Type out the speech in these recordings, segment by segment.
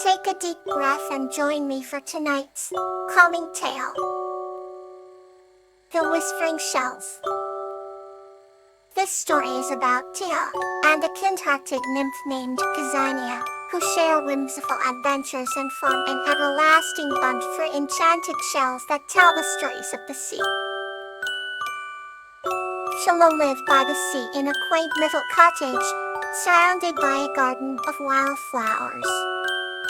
Take a deep breath and join me for tonight's calming tale. The Whispering Shells. This story is about Tia and a kind-hearted nymph named Gazania, who share whimsical adventures and form an everlasting bond for enchanted shells that tell the stories of the sea. Shallow lived by the sea in a quaint little cottage, surrounded by a garden of wildflowers.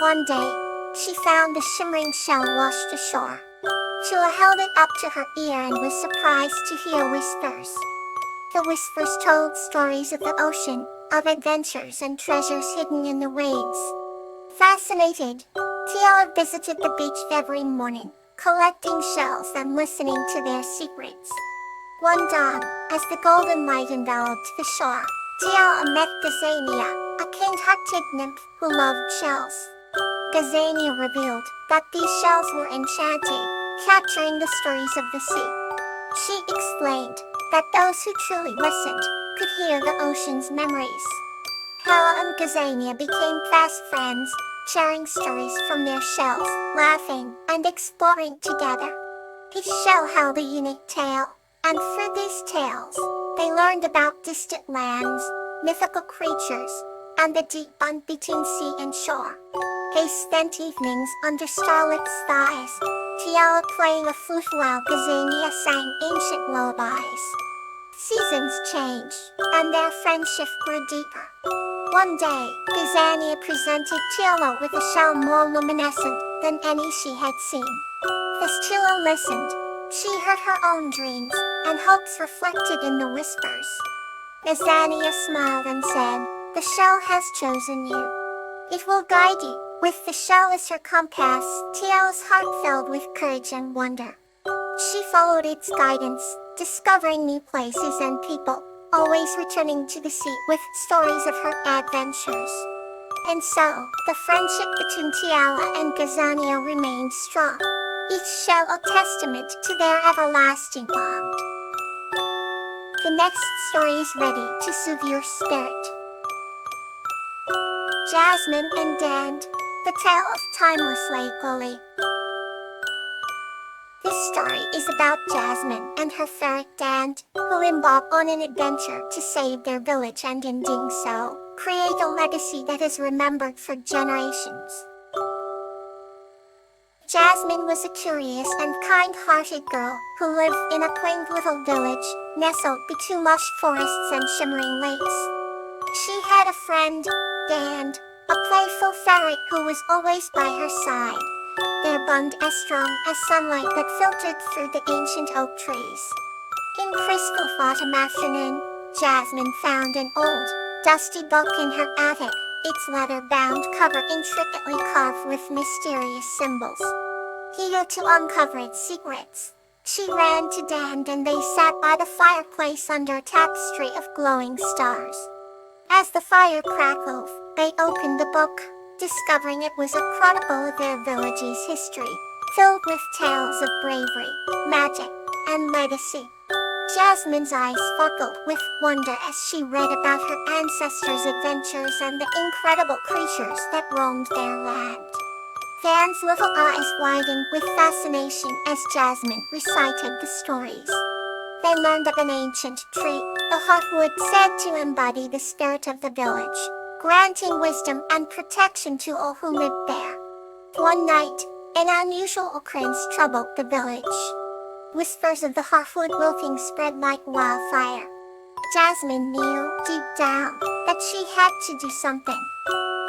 One day, she found a shimmering shell washed ashore. Sheila held it up to her ear and was surprised to hear whispers. The whispers told stories of the ocean, of adventures and treasures hidden in the waves. Fascinated, Tiala visited the beach every morning, collecting shells and listening to their secrets. One dawn, as the golden light enveloped the shore, Tiala met Gazania, a kind-hearted nymph who loved shells. Gazania revealed that these shells were enchanting, capturing the stories of the sea. She explained that those who truly listened could hear the ocean's memories. Tiala and Gazania became fast friends, sharing stories from their shells, laughing and exploring together. Each shell held a unique tale, and through these tales, they learned about distant lands, mythical creatures, and the deep bond between sea and shore. They spent evenings under starlit skies, Tiala playing a flute while Gazania sang ancient lullabies. Seasons changed, and their friendship grew deeper. One day, Gazania presented Tiala with a shell more luminescent than any she had seen. As Tiala listened, she heard her own dreams and hopes reflected in the whispers. Gazania smiled and said, "The shell has chosen you. It will guide you." With the shell as her compass, Tiala's heart filled with courage and wonder. She followed its guidance, discovering new places and people, always returning to the sea with stories of her adventures. And so, the friendship between Tiala and Gazania remained strong, each shell a testament to their everlasting bond. The next story is ready to soothe your spirit. Jasmine and Dand, the tale of timeless lake lily. This story is about Jasmine and her ferret Dand, who embark on an adventure to save their village and in doing so, create a legacy that is remembered for generations. Jasmine was a curious and kind-hearted girl who lived in a quaint little village, nestled between lush forests and shimmering lakes. She had a friend, Dand, a playful ferret who was always by her side, their bond as strong as sunlight that filtered through the ancient oak trees. In crisp autumn afternoon, Jasmine found an old, dusty book in her attic, its leather-bound cover intricately carved with mysterious symbols. Eager to uncover its secrets, she ran to Dand and they sat by the fireplace under a tapestry of glowing stars. As the fire crackled, they opened the book, discovering it was a chronicle of their village's history, filled with tales of bravery, magic, and legacy. Jasmine's eyes sparkled with wonder as she read about her ancestors' adventures and the incredible creatures that roamed their land. Dan's little eyes widened with fascination as Jasmine recited the stories. They learned of an ancient tree, the heartwood said to embody the spirit of the village, granting wisdom and protection to all who lived there. One night, an unusual occurrence troubled the village. Whispers of the heartwood wilting spread like wildfire. Jasmine knew, deep down, that she had to do something.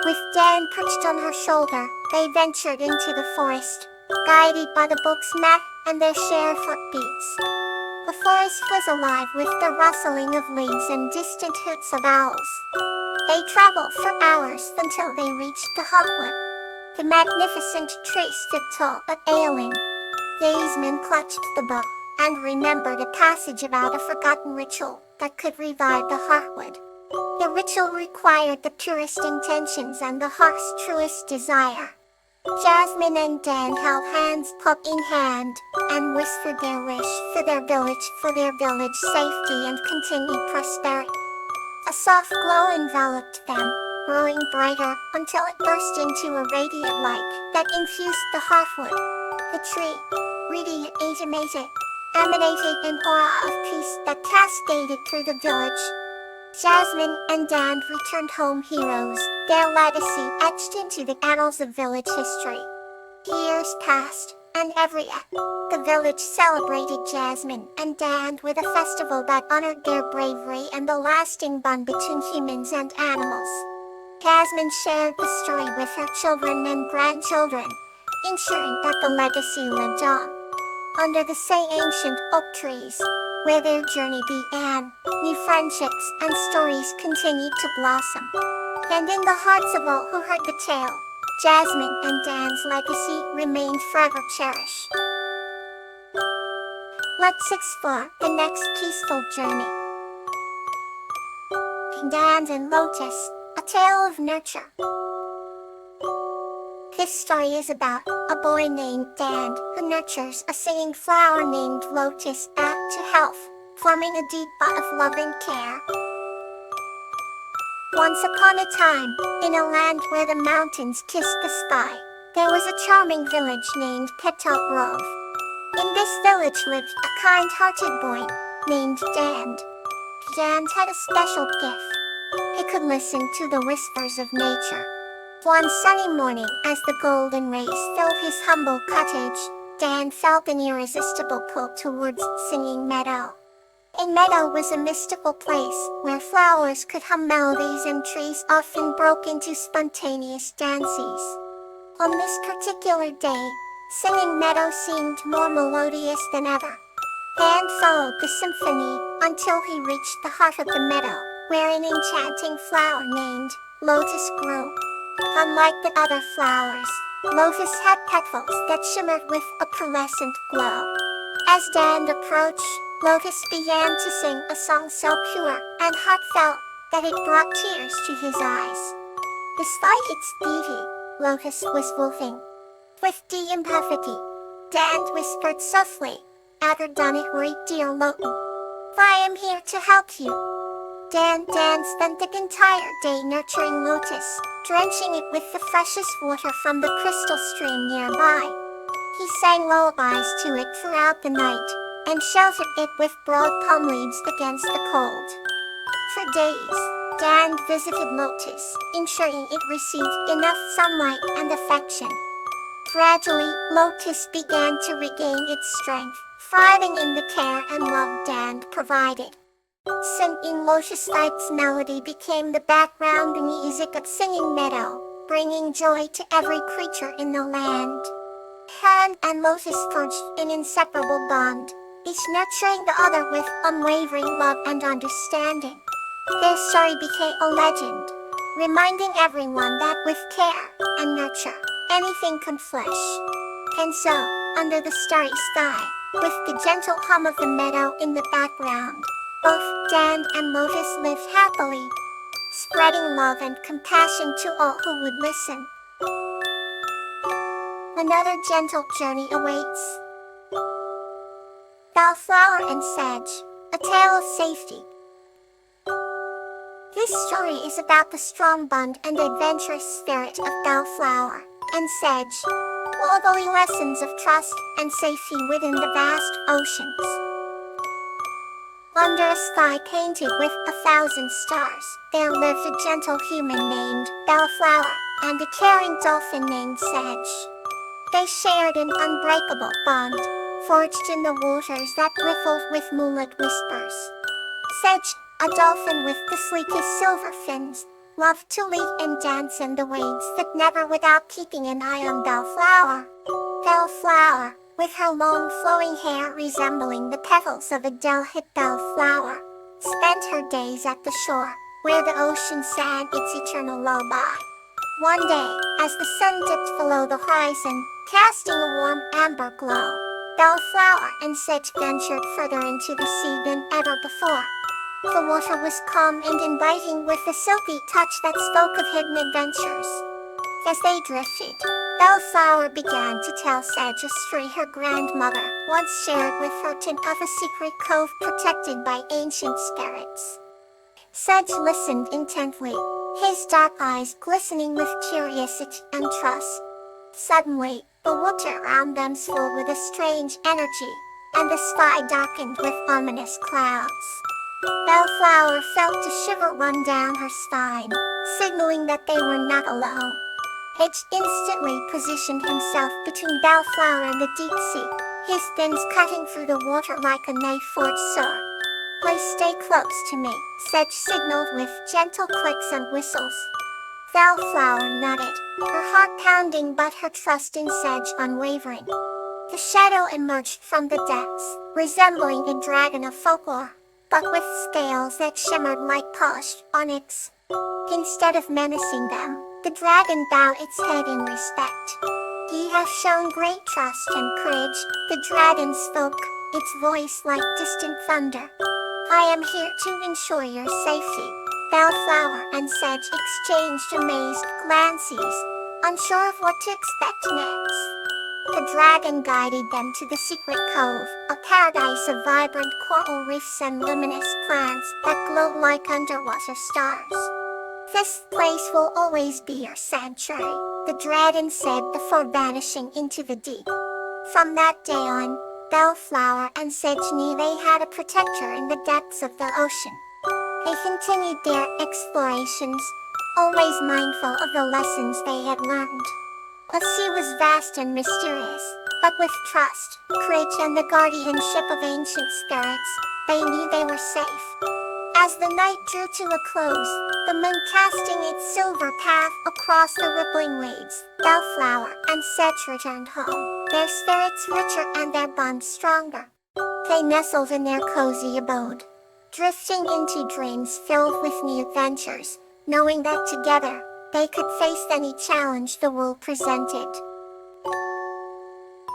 With Dan perched on her shoulder, they ventured into the forest, guided by the book's map and their shared footbeats. The forest was alive with the rustling of leaves and distant hoots of owls. They traveled for hours until they reached the heartwood. The magnificent tree stood tall but ailing. Jasmine clutched the book and remembered a passage about a forgotten ritual that could revive the heartwood. The ritual required the purest intentions and the heart's truest desire. Jasmine and Dan held hands cup in hand and whispered their wish for their village safety and continued prosperity. A soft glow enveloped them, growing brighter until it burst into a radiant light that infused the heartwood. The tree, radiant, emanated an aura of peace that cascaded through the village. Jasmine and Dan returned home heroes, their legacy etched into the annals of village history. Years passed, and every year, the village celebrated Jasmine and Dan with a festival that honored their bravery and the lasting bond between humans and animals. Jasmine shared the story with her children and grandchildren, ensuring that the legacy lived on. Under the same ancient oak trees, where their journey began, new friendships and stories continued to blossom. And in the hearts of all who heard the tale, Jasmine and Dan's legacy remained forever cherished. Let's explore the next peaceful journey. Dan and Lotus, a tale of nurture. This story is about a boy named Dan who nurtures a singing flower named Lotus back to health, forming a deep bond of love and care. Once upon a time, in a land where the mountains kissed the sky, there was a charming village named Petal Grove. In this village lived a kind-hearted boy named Dan. Dan had a special gift. He could listen to the whispers of nature. One sunny morning, as the golden rays filled his humble cottage, Dan felt an irresistible pull towards Singing Meadow. In Meadow was a mystical place where flowers could hum melodies and trees often broke into spontaneous dances. On this particular day, Singing Meadow seemed more melodious than ever. Dan followed the symphony until he reached the heart of the meadow, where an enchanting flower named Lotus grew. Unlike the other flowers, Lotus had petals that shimmered with a pearlescent glow. As Dan approached, Lotus began to sing a song so pure and heartfelt that it brought tears to his eyes. Despite its beauty, Lotus was moving. With deep empathy, Dan whispered softly, "Never done it right, dear Lotus. I am here to help you." Dan spent the entire day nurturing Lotus, drenching it with the freshest water from the crystal stream nearby. He sang lullabies to it throughout the night, and sheltered it with broad palm leaves against the cold. For days, Dan visited Lotus, ensuring it received enough sunlight and affection. Gradually, Lotus began to regain its strength, thriving in the care and love Dan provided. Singing Lotus Light's melody became the background music of Singing Meadow, bringing joy to every creature in the land. Dan and Lotus forged an inseparable bond, each nurturing the other with unwavering love and understanding. Their story became a legend, reminding everyone that with care and nurture, anything can flourish. And so, under the starry sky, with the gentle hum of the meadow in the background, both Dan and Lotus lived happily, spreading love and compassion to all who would listen. Another gentle journey awaits. Bellflower and Sedge, a tale of safety. This story is about the strong bond and adventurous spirit of Bellflower and Sedge, woven lessons of trust and safety within the vast oceans. Under a sky painted with 1,000 stars, there lived a gentle human named Bellflower and a caring dolphin named Sedge. They shared an unbreakable bond, forged in the waters that rippled with moonlit whispers. Sedge, a dolphin with the sleekest silver fins, loved to leap and dance in the waves, but never without keeping an eye on Bellflower. Bellflower, with her long flowing hair resembling the petals of a delicate bellflower, spent her days at the shore, where the ocean sang its eternal lullaby. One day, as the sun dipped below the horizon, casting a warm amber glow, Bellflower and Sedge ventured further into the sea than ever before. The water was calm and inviting with a silky touch that spoke of hidden adventures. As they drifted, Bellflower began to tell Sedge a story her grandmother once shared with her of a secret cove protected by ancient spirits. Sedge listened intently, his dark eyes glistening with curiosity and trust. Suddenly, the water around them swelled with a strange energy, and the sky darkened with ominous clouds. Bellflower felt a shiver run down her spine, signaling that they were not alone. Hitch instantly positioned himself between Bellflower and the deep sea, his fins cutting through the water like a knife-forged sword. "Please stay close to me," Sedge signaled with gentle clicks and whistles. Bellflower nodded, her heart pounding but her trust in Sedge unwavering. The shadow emerged from the depths, resembling a dragon of folklore, but with scales that shimmered like polished onyx. Instead of menacing them, the dragon bowed its head in respect. "You have shown great trust and courage," the dragon spoke, its voice like distant thunder. "I am here to ensure your safety." Bellflower and Sedge exchanged amazed glances, unsure of what to expect next. The dragon guided them to the secret cove, a paradise of vibrant coral reefs and luminous plants that glowed like underwater stars. "This place will always be your sanctuary," the dragon said before vanishing into the deep. From that day on, Bellflower and Sedge knew they had a protector in the depths of the ocean. They continued their explorations, always mindful of the lessons they had learned. The sea was vast and mysterious, but with trust, courage, and the guardianship of ancient spirits, they knew they were safe. As the night drew to a close, the moon casting its silver path across the rippling waves, Bellflower and Sedge returned home, their spirits richer and their bond stronger. They nestled in their cozy abode, drifting into dreams filled with new adventures, knowing that together, they could face any challenge the world presented.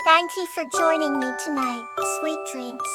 Thank you for joining me tonight. Sweet dreams.